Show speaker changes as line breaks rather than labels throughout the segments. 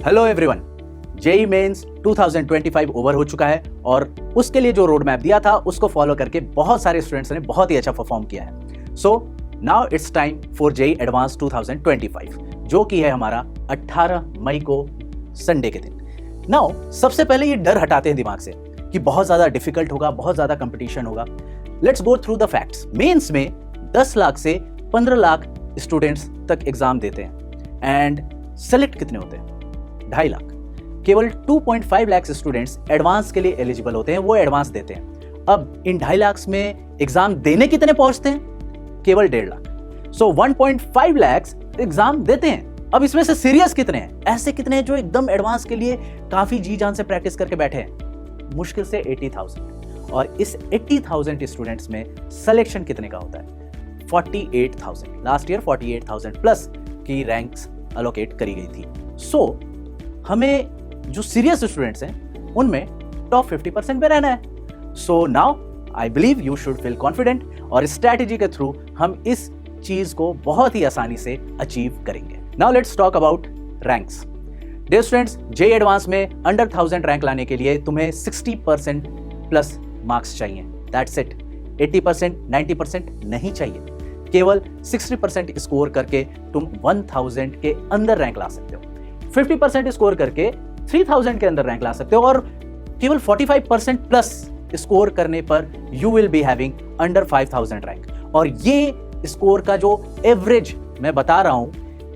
Hello everyone, JEE mains 2025 over हो चुका है और उसके लिए जो रोड मैप दिया था उसको फॉलो करके बहुत सारे स्टूडेंट्स ने बहुत ही अच्छा परफॉर्म किया है। So now it's time for JEE advance 2025 जो कि है हमारा 18 मई को संडे के दिन। नाउ सबसे पहले ये डर हटाते हैं दिमाग से कि बहुत ज्यादा डिफिकल्ट होगा, बहुत ज्यादा कंपटीशन होगा। Let's go through the facts. Mains में 10 लाख से 15 लाख स्टूडेंट्स तक एग्जाम देते हैं एंड सेलेक्ट कितने होते हैं? 2.5 लाख। केवल 2.5 लाख स्टूडेंट्स एडवांस के लिए एलिजिबल होते हैं, वो एडवांस देते हैं। अब इन 2.5 लाख में एग्जाम देने कितने पहुंचते हैं? केवल 1.5 लाख। सो 1.5 लाख एग्जाम देते हैं। अब इसमें से सीरियस कितने हैं? ऐसे कितने हैं जो एकदम एडवांस के लिए काफी जी जान से प्रैक्टिस करके बैठे हैं? मुश्किल से 80,000। और इस 80,000 स्टूडेंट्स में सिलेक्शन कितने का होता है? 48,000। लास्ट ईयर 48,000 प्लस की रैंक्स अलोकेट करी गई थी। सो हमें जो सीरियस स्टूडेंट्स हैं उनमें टॉप 50% में रहना है। So now I believe you should feel confident और स्ट्रैटेजी के थ्रू हम इस चीज को बहुत ही आसानी से अचीव करेंगे। Now let's talk about ranks. Dear students, JEE advance में अंडर 1000 रैंक लाने के लिए तुम्हें 60% प्लस मार्क्स चाहिए। That's it. 80% 90% नहीं चाहिए। केवल 60% स्कोर करके तुम 1000 के अंदर रैंक ला सकते हो। 50% स्कोर करके 3000 के अंदर रैंक ला सकते हो और केवल 45% प्लस स्कोर करने पर you will be having under 5000 rank. और ये स्कोर का जो एवरेज मैं बता रहा हूं,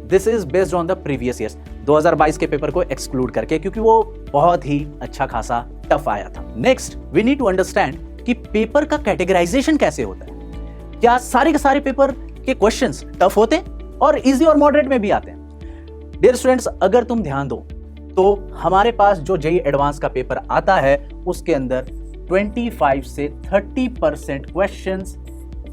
this is based on the previous years, 2022 के पेपर को एक्सक्लूड करके, क्योंकि वो बहुत ही अच्छा खासा टफ आया था। Next we need to understand कि पेपर का कैटेगराइजेशन कैसे होता है। क्या सारे के सारे पेपर के क्वेश्चंस टफ होते हैं और इजी और मॉडरेट में भी आते हैं? डियर स्टूडेंट्स, अगर तुम ध्यान दो तो हमारे पास जो जेई एडवांस का पेपर आता है उसके अंदर 25 से 30% क्वेश्चंस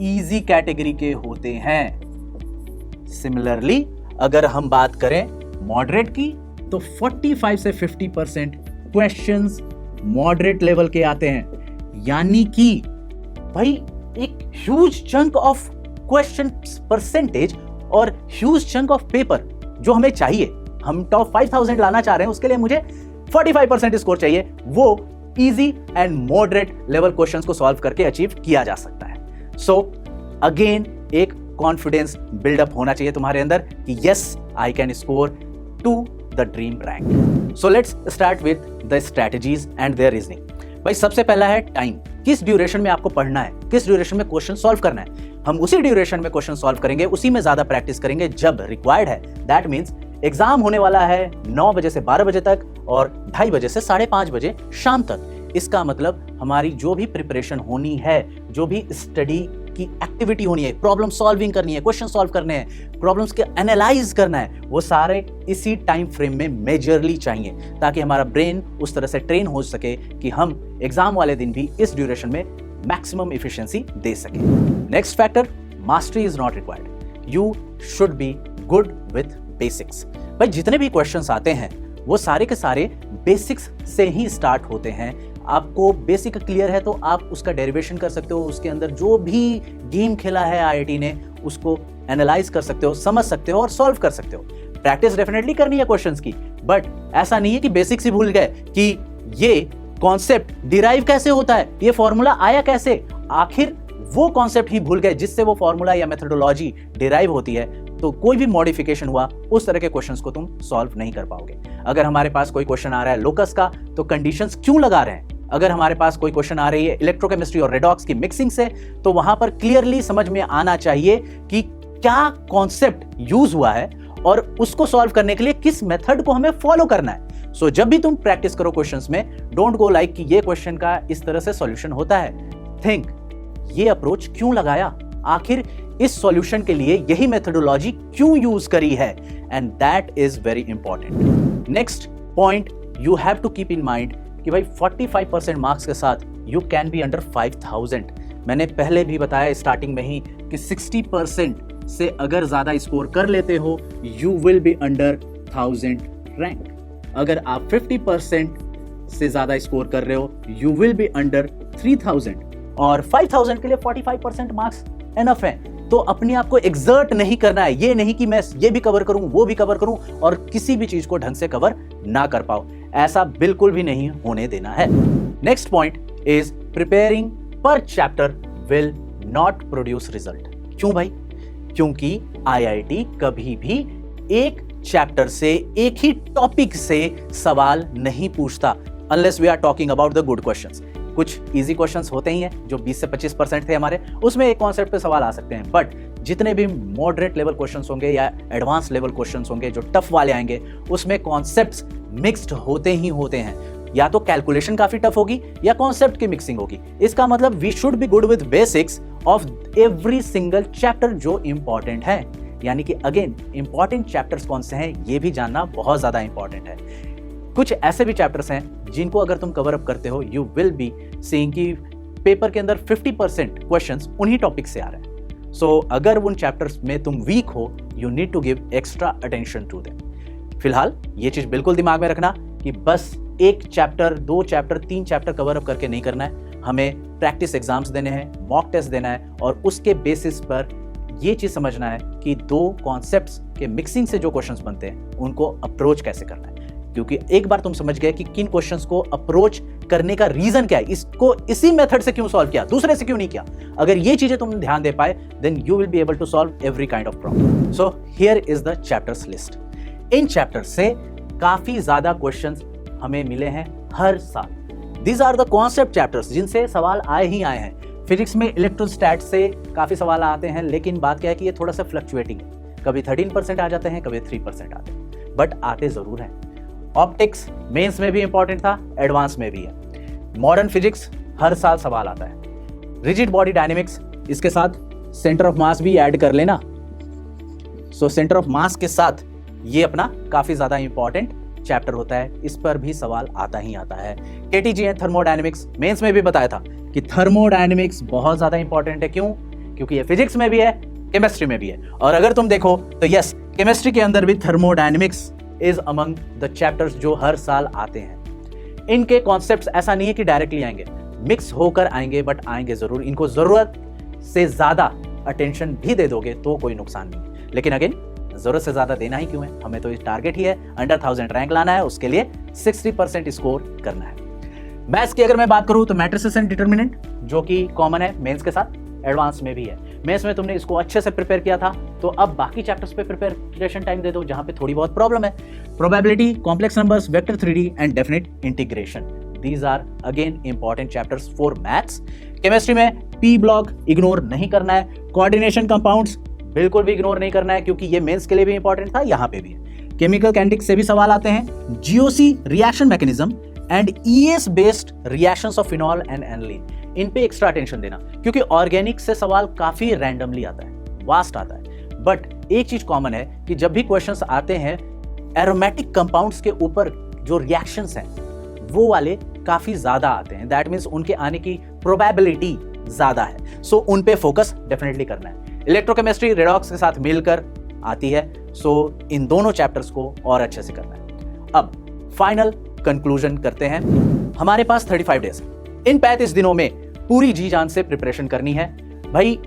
इजी कैटेगरी के होते हैं। सिमिलरली अगर हम बात करें मॉडरेट की तो 45 से 50% क्वेश्चंस मॉडरेट लेवल के आते हैं। यानी कि भाई एक huge chunk of question percentage और ह्यूज चंक ऑफ पेपर जो हमें चाहिए, हम टॉप 5000 लाना चाह रहे हैं, उसके लिए मुझे 45% स्कोर चाहिए। वो easy and moderate level questions को सॉल्व करके अचीव किया जा सकता है। सो अगेन एक कॉन्फिडेंस बिल्डअप होना चाहिए तुम्हारे अंदर कि yes I can score to the dream rank. So let's start with the strategies and their reasoning. भाई सबसे पहला है टाइम। किस ड्यूरेशन में आपको पढ़ना है, किस ड्यूरेशन में क्वेश्चन सॉल्व करना है। हम उसी ड्यूरेशन में क्वेश्चन सॉल्व करेंगे, उसी में ज्यादा प्रैक्टिस करेंगे जब रिक्वायर्ड है। दैट मींस एग्जाम होने वाला है 9 बजे से 12 बजे तक और 2:30 बजे से 5:30 बजे शाम तक। इसका मतलब हमारी जो भी प्रिपरेशन होनी है, जो भी स्टडी की एक्टिविटी होनी है, प्रॉब्लम सॉल्विंग करनी है, क्वेश्चन सॉल्व करने हैं, प्रॉब्लम्स के एनालाइज करना है, वो सारे इसी टाइम फ्रेम में मेजरली चाहिए ताकि हमारा ब्रेन उस तरह से ट्रेन हो सके कि हम एग्जाम वाले दिन भी इस ड्यूरेशन में मैक्सिमम एफिशिएंसी दे सके। Next factor, mastery is not required. You should be good with basics. भाई जितने भी क्वेश्चंस आते हैं वो सारे के सारे बेसिक्स से ही स्टार्ट होते हैं। आपको बेसिक क्लियर है तो आप उसका डेरिवेशन कर सकते हो, उसके अंदर जो भी गेम खेला है आईआईटी ने उसको एनालाइज कर सकते हो, समझ सकते हो और सॉल्व कर सकते हो। प्रैक्टिस डेफिनेटली करनी है क्वेश्चंस की, बट ऐसा नहीं है कि बेसिक्स ही भूल गए कि ये कॉन्सेप्ट डिराइव कैसे होता है, ये फॉर्मूला आया कैसे। आखिर वो कॉन्सेप्ट ही भूल गए जिससे वो फॉर्मूला या मेथोडोलॉजी डिराइव होती है, तो कोई भी मॉडिफिकेशन हुआ उस तरह के क्वेश्चंस को तुम सॉल्व नहीं कर पाओगे। अगर हमारे पास कोई क्वेश्चन आ रहा है लोकस का, तो कंडीशंस क्यों लगा रहे हैं। अगर हमारे पास कोई क्वेश्चन आ रही है इलेक्ट्रोकेमिस्ट्री और रेडॉक्स की मिक्सिंग से, तो वहां पर क्लियरली समझ में आना चाहिए कि क्या कॉन्सेप्ट यूज हुआ है और उसको सॉल्व करने के लिए किस मेथड को हमें फॉलो करना है। सो जब भी तुम प्रैक्टिस करो क्वेश्चंस में, डोंट गो लाइक कि ये क्वेश्चन का इस तरह से सॉल्यूशन होता है। थिंक ये अप्रोच क्यों लगाया, आखिर इस सॉल्यूशन के लिए यही मेथोडोलॉजी क्यों यूज करी है, and that is very important. Next point you have to keep in mind कि भाई 45% मार्क्स के साथ यू कैन बी अंडर 5000। मैंने पहले भी बताया स्टार्टिंग में ही कि 60% से अगर ज्यादा स्कोर कर लेते हो you will be under 1000 rank. अगर आप 50% से ज्यादा स्कोर कर रहे हो यू विल बी अंडर 3000 और 5000 के लिए 45% मार्क्स एनफ है। तो अपने आप को एग्जर्ट नहीं करना है। ये नहीं कि मैं ये भी कवर करूं, वो भी कवर करूं और किसी भी चीज को ढंग से कवर ना कर पाओ, ऐसा बिल्कुल भी नहीं होने देना है। नेक्स्ट पॉइंट इज प्रिपेयरिंग पर chapter will not produce result. क्यों भाई? क्योंकि आईआईटी कभी भी एक चैप्टर से, एक ही टॉपिक से सवाल नहीं पूछता, unless we are talking about the good questions. कुछ इजी क्वेश्चंस होते ही हैं जो 20 से 25% थे हमारे, उसमें एक कॉन्सेप्ट पे सवाल आ सकते हैं, बट जितने भी मॉडरेट लेवल क्वेश्चंस होंगे या एडवांस लेवल क्वेश्चंस होंगे जो टफ वाले आएंगे, उसमें कॉन्सेप्ट्स मिक्स्ड होते ही होते हैं। या तो कैलकुलेशन काफी टफ होगी या कॉन्सेप्ट की मिक्सिंग होगी। इसका मतलब we should be good with basics of every single chapter जो इंपॉर्टेंट है। यानी कि अगेन इंपॉर्टेंट चैप्टर्स कौन से हैं ये भी जानना बहुत ज्यादा इंपॉर्टेंट है। कुछ ऐसे भी चैप्टर्स हैं जिनको अगर तुम कवर अप करते हो, यू विल बी सीइंग कि पेपर के अंदर 50% क्वेश्चंस उन्हीं टॉपिक से आ रहे हैं। सो अगर उन चैप्टर्स में तुम वीक हो, you need to give extra attention to them. फिलहाल ये चीज बिल्कुल दिमाग में रखना कि बस एक chapter, 2 chapter, 3 chapter cover up करके नहीं करना है। हमें प्रैक्टिस एग्जाम्स देने हैं, मॉक टेस्ट देना है और उसके बेसिस पर ये चीज समझना है कि 2 कॉन्सेप्ट्स के मिक्सिंग से जो क्वेश्चंस बनते हैं उनको अप्रोच कैसे करना है। क्योंकि एक बार तुम समझ गए कि किन क्वेश्चंस को अप्रोच करने का रीजन क्या है, इसको इसी मेथड से क्यों सॉल्व किया, दूसरे से क्यों नहीं किया, अगर ये चीजें तुम ध्यान दे पाए, then you will be able to solve every kind of problem. So here is the chapters list. इन चैप्टर से काफी ज्यादा क्वेश्चंस हमें मिले हैं हर साल। These are the concept chapters जिनसे सवाल आए ही आए हैं। फिजिक्स में इलेक्ट्रोस्टैट से काफी सवाल आते हैं, लेकिन बात क्या है कि ये थोड़ा सा फ्लक्चुएटिंग है। कभी 13% आ जाते हैं, कभी 3% आते हैं, बट आते जरूर हैं। ऑप्टिक्स मेंस में भी इंपॉर्टेंट था, एडवांस में भी है। मॉडर्न फिजिक्स हर साल सवाल आता है। रिजिड बॉडी डायनेमिक्स, इसके साथ सेंटर ऑफ मास भी ऐड कर लेना। सो सेंटर ऑफ मास के साथ ये अपना काफी ज्यादा इंपॉर्टेंट चैप्टर होता है, इस पर भी सवाल आता ही आता है। केटीजी एंड थर्मोडायनेमिक्स, मेंस में भी बताया था कि थर्मोडायनेमिक्स बहुत ज्यादा इंपॉर्टेंट है। क्यों? क्योंकि ये फिजिक्स में भी है, केमिस्ट्री में भी है। और अगर तुम देखो तो यस, केमिस्ट्री के अंदर भी thermodynamics is among the chapters जो हर साल आते हैं। इनके कॉन्सेप्ट्स ऐसा नहीं है कि डायरेक्टली आएंगे, मिक्स होकर आएंगे, बट आएंगे जरूर। इनको जरूरत से ज्यादा अटेंशन भी दे दोगे तो कोई नुकसान नहीं। लेकिन अगेन जरूरत से ज्यादा देना ही क्यों है, हमें तो टारगेट ही है अंडर 1000 रैंक लाना है, उसके लिए 60% स्कोर करना है। मैथ्स की अगर मैं बात करूं तो मैट्रिसेस एंड डिटरमिनेंट, जो कि कॉमन है मेंस के साथ, एडवांस में भी है। मेंस में तुमने इसको अच्छे से प्रिपेयर किया था, तो अब बाकी चैप्टर्स पे प्रिपरेशन टाइम दे दो जहां पे थोड़ी बहुत प्रॉब्लम है। Probability, complex numbers, vector 3D and definite integration, these are again important chapters for maths. Chemistry में पी ब्लॉक इग्नोर नहीं करना है। कोऑर्डिनेशन कंपाउंड्स बिल्कुल भी इग्नोर नहीं करना है, क्योंकि ये मेंस के लिए भी इंपॉर्टेंट था, यहाँ पे भी है। केमिकल काइनेटिक्स से भी सवाल आते हैं। GOC reaction mechanism and ES based reactions of phenol and aniline, इन पे एक्स्ट्रा अटेंशन देना, क्योंकि ऑर्गेनिक से सवाल काफी रैंडमली आता है, वास्ट आता है। बट एक चीज कॉमन है कि जब भी क्वेश्चंस आते हैं एरोमेटिक कंपाउंड्स के ऊपर जो रिएक्शंस हैं वो वाले काफी ज्यादा आते हैं, दैट मींस उनके आने की प्रोबेबिलिटी ज्यादा है। सो उन पे फोकस डेफिनेटली करना है। इलेक्ट्रोकेमिस्ट्री रेडॉक्स के साथ मिलकर आती है, सो इन दोनों चैप्टर्स को और अच्छे से करना है। अब फाइनल कंक्लूजन करते हैं। हमारे पास 35 डेज, इन 35 दिनों में पूरी जी जान से प्रिपरेशन करनी है। भाई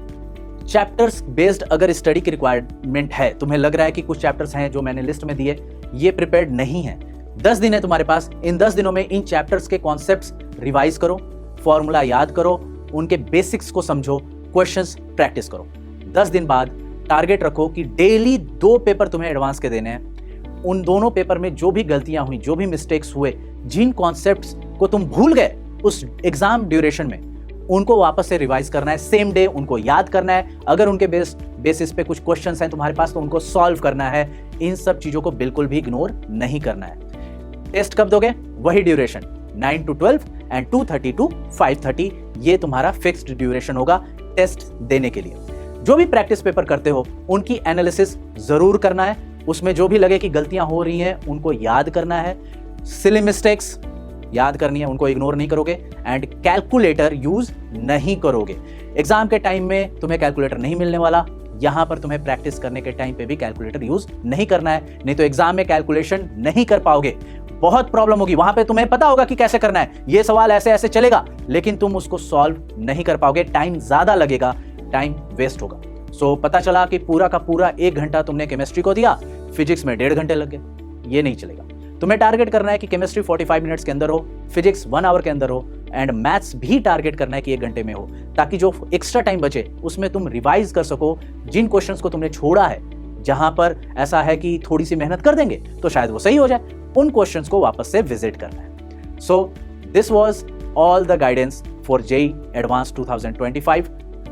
चैप्टर्स बेस्ड अगर स्टडी की रिक्वायरमेंट है, तुम्हें लग रहा है कि कुछ चैप्टर्स हैं जो मैंने लिस्ट में दिए ये प्रिपेयर्ड नहीं है, 10 दिन है तुम्हारे पास। इन 10 दिनों में इन चैप्टर्स के कॉन्सेप्ट्स रिवाइज करो, फॉर्मूला याद करो, उनके बेसिक्स को समझो, क्वेश्चंस प्रैक्टिस करो। 10 दिन बाद टारगेट रखो कि डेली 2 पेपर तुम्हें एडवांस के देने हैं। उन दोनों पेपर में जो भी गलतियां हुई, जो भी मिस्टेक्स हुए, जिन कॉन्सेप्ट्स को तुम भूल गए उस एग्जाम ड्यूरेशन में, उनको वापस से रिवाइज करना है, सेम डे उनको याद करना है। अगर उनके बेसिस पे कुछ क्वेश्चंस हैं तुम्हारे पास तो उनको सॉल्व करना है। इन सब चीजों को बिल्कुल भी इग्नोर नहीं करना है। टेस्ट कब दोगे? वही ड्यूरेशन 9 to 12 एंड 2:30 to 5:30, ये तुम्हारा फिक्स्ड ड्यूरेशन होगा टेस्ट देने के लिए। जो भी प्रैक्टिस पेपर करते हो उनकी एनालिसिस जरूर करना है, उसमें जो भी लगे कि गलतियां हो रही हैं उनको याद करना है, सिली मिस्टेक्स याद करनी है, उनको इग्नोर नहीं करोगे, एंड कैलकुलेटर यूज नहीं करोगे। एग्जाम के टाइम में तुम्हें कैलकुलेटर नहीं मिलने वाला, यहां पर तुम्हें प्रैक्टिस करने के टाइम पे भी कैलकुलेटर यूज नहीं करना है, नहीं तो एग्जाम में कैलकुलेशन नहीं कर पाओगे, बहुत प्रॉब्लम होगी। वहां पे तुम्हें पता होगा कि कैसे करना है, ये सवाल ऐसे ऐसे चलेगा, लेकिन तुम उसको सॉल्व नहीं कर पाओगे, टाइम ज्यादा लगेगा, टाइम वेस्ट होगा। सो पता चला कि पूरा का पूरा 1 घंटा तुमने केमिस्ट्री को दिया, फिजिक्स में 1.5 घंटे लग गए। ये नहीं चलेगा। तुम्हें टारगेट करना है कि केमिस्ट्री 45 मिनट्स के अंदर हो, फिजिक्स 1 आवर के अंदर हो, एंड मैथ्स भी टारगेट करना है कि 1 घंटे में हो, ताकि जो एक्स्ट्रा टाइम बचे उसमें तुम रिवाइज कर सको। जिन क्वेश्चंस को तुमने छोड़ा है, जहां पर ऐसा है कि थोड़ी सी मेहनत कर देंगे तो शायद वो सही हो जाए, उन क्वेश्चंस को वापस से विजिट करना है। So this was all the guidance for JEE advance 2025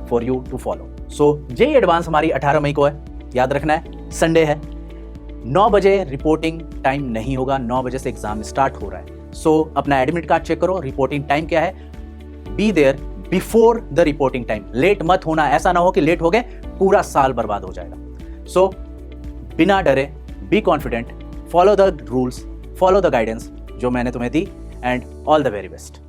for you to follow. So JEE advance हमारी 18 मई को है, याद रखना है, संडे है, 9 बजे रिपोर्टिंग टाइम नहीं होगा, 9 बजे से एग्जाम स्टार्ट हो रहा है। सो अपना एडमिट कार्ड चेक करो, रिपोर्टिंग टाइम क्या है, be there before the reporting time, late मत होना, ऐसा ना हो कि लेट हो गए पूरा साल बर्बाद हो जाएगा। सो बिना डरे, be confident, follow the rules, follow the guidance जो मैंने तुम्हें दी, and all the very best.